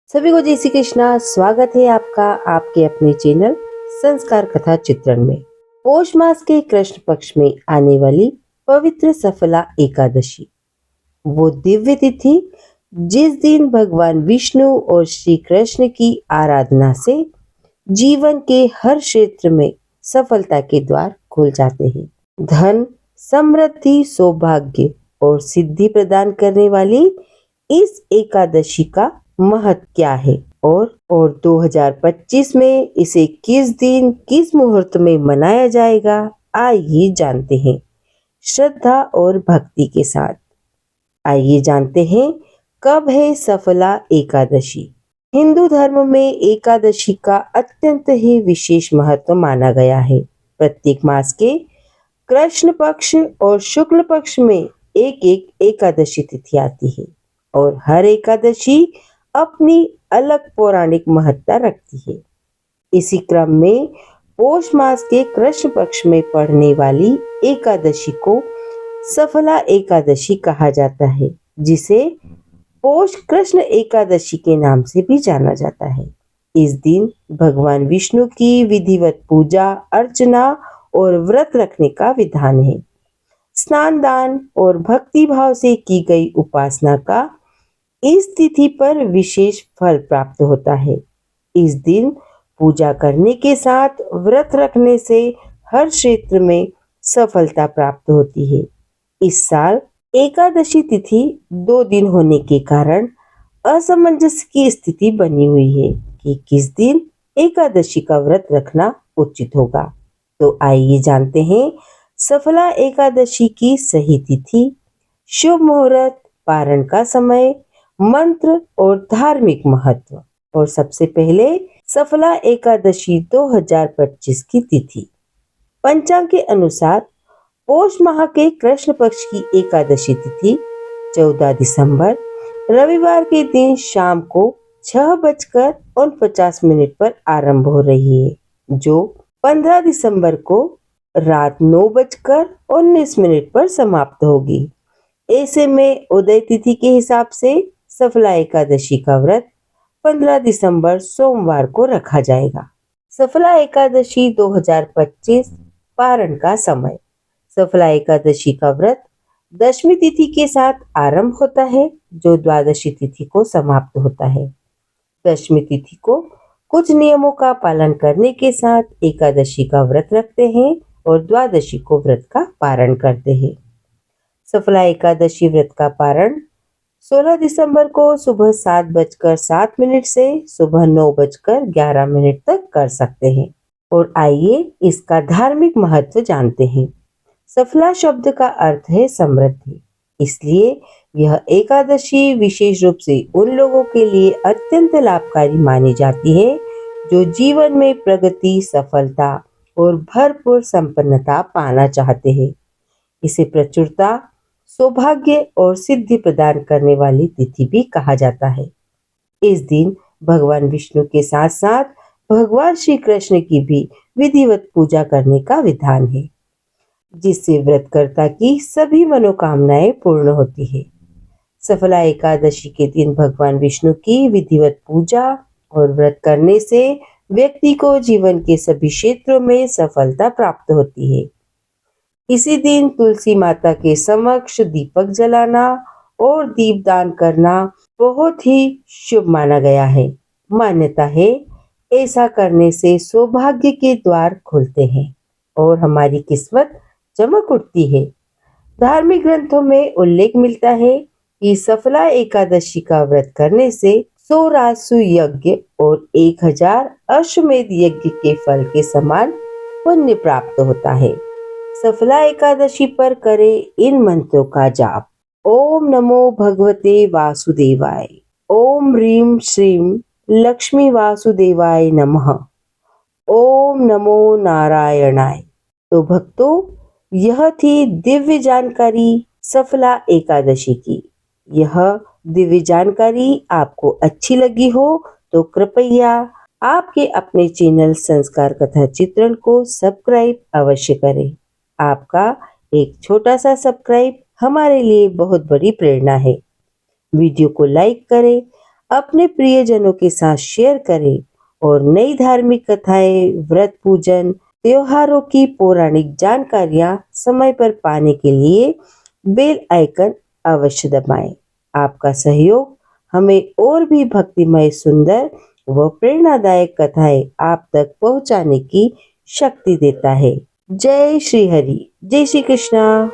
सभी को जय श्री कृष्णा। स्वागत है आपका आपके अपने चैनल संस्कार कथा चित्रण में। पौष मास के कृष्ण पक्ष में आने वाली पवित्र सफला एकादशी वो दिव्य तिथि जिस दिन भगवान विष्णु और श्री कृष्ण की आराधना से जीवन के हर क्षेत्र में सफलता के द्वार खुल जाते हैं। धन, समृद्धि, सौभाग्य और सिद्धि प्रदान करने वाली इस एकादशी का महत्व क्या है और 2025 में इसे किस दिन किस मुहूर्त में मनाया जाएगा, आइए जानते हैं श्रद्धा और भक्ति के साथ। आइए जानते हैं कब है सफला एकादशी। हिंदू धर्म में एकादशी का अत्यंत ही विशेष महत्व माना गया है। प्रत्येक मास के कृष्ण पक्ष और शुक्ल पक्ष में एक एक एकादशी तिथि आती है और हर एकादशी अपनी अलग पौराणिक महत्ता रखती है। इसी क्रम में पौष मास के कृष्ण पक्ष में पड़ने वाली एकादशी को सफला एकादशी कहा जाता है, जिसे पौष कृष्ण एकादशी के नाम से भी जाना जाता है। इस दिन भगवान विष्णु की विधिवत पूजा अर्चना और व्रत रखने का विधान है। स्नान दान और भक्ति भाव से की गई उपासना का इस तिथि पर विशेष फल प्राप्त होता है। इस दिन पूजा करने के साथ व्रत रखने से हर क्षेत्र में सफलता प्राप्त होती है। इस साल एकादशी तिथि 2 दिन होने के कारण असमंजस की स्थिति बनी हुई है कि किस दिन एकादशी का व्रत रखना उचित होगा। तो आइए जानते हैं सफला एकादशी की सही तिथि, शुभ मुहूर्त, पारण का समय, मंत्र और धार्मिक महत्व। और सबसे पहले सफला एकादशी 2025 की तिथि। पंचांग के अनुसार पौष माह के कृष्ण पक्ष की एकादशी तिथि 14 दिसंबर रविवार के दिन शाम को 6:49 पर आरंभ हो रही है, जो 15 दिसंबर को रात 9:19 पर समाप्त होगी। ऐसे में उदय तिथि के हिसाब से सफला एकादशी का व्रत 15 दिसंबर सोमवार को रखा जाएगा। सफला एकादशी 2025 पारण का समय। सफला एकादशी का व्रत दशमी तिथि के साथ आरंभ होता है, जो द्वादशी तिथि को समाप्त होता है। दशमी तिथि को कुछ नियमों का पालन करने के साथ एकादशी का व्रत रखते हैं और द्वादशी को व्रत का पारण करते हैं। सफला एकादशी व्रत का पारण 16 दिसंबर को सुबह 7:07 से सुबह 9:11 तक कर सकते हैं। और आइए इसका धार्मिक महत्व जानते हैं। सफला शब्द का अर्थ है समृद्धि, इसलिए यह एकादशी विशेष रूप से उन लोगों के लिए अत्यंत लाभकारी मानी जाती है जो जीवन में प्रगति, सफलता और भरपूर संपन्नता पाना चाहते हैं। इसे प्रचुरता, सौभाग्य और सिद्धि प्रदान करने वाली तिथि भी कहा जाता है। इस दिन भगवान विष्णु के साथ साथ भगवान श्री कृष्ण की भी विधिवत पूजा करने का विधान है, जिससे व्रतकर्ता की सभी मनोकामनाएं पूर्ण होती है। सफला एकादशी के दिन भगवान विष्णु की विधिवत पूजा और व्रत करने से व्यक्ति को जीवन के सभी क्षेत्रों में सफलता प्राप्त होती है। इसी दिन तुलसी माता के समक्ष दीपक जलाना और दीपदान करना बहुत ही शुभ माना गया है। मान्यता है ऐसा करने से सौभाग्य के द्वार खुलते हैं और हमारी किस्मत चमक उठती है। धार्मिक ग्रंथों में उल्लेख मिलता है कि सफला एकादशी का व्रत करने से 100 राजसूय यज्ञ और 1000 अश्वमेध यज्ञ के फल के समान पुण्य प्राप्त होता है। सफला एकादशी पर करें इन मंत्रों का जाप। ओम नमो भगवते वासुदेवाय, ओम ह्रीं श्रीं लक्ष्मी वासुदेवाय नमः, ओम नमो नारायणाय। तो भक्तों, यह थी दिव्य जानकारी सफला एकादशी की। यह दिव्य जानकारी आपको अच्छी लगी हो तो कृपया आपके अपने चैनल संस्कार कथा चित्रण को सब्सक्राइब अवश्य करें। आपका एक छोटा सा सब्सक्राइब हमारे लिए बहुत बड़ी प्रेरणा है। वीडियो को लाइक करें, अपने प्रियजनों के साथ शेयर करें और नई धार्मिक कथाएं, व्रत पूजन, त्योहारों की पौराणिक जानकारियां समय पर पाने के लिए बेल आइकन अवश्य दबाएं। आपका सहयोग हमें और भी भक्तिमय, सुंदर व प्रेरणादायक कथाएं आप तक पहुंचाने की शक्ति देता है। जय श्री हरि, जय श्री कृष्णा।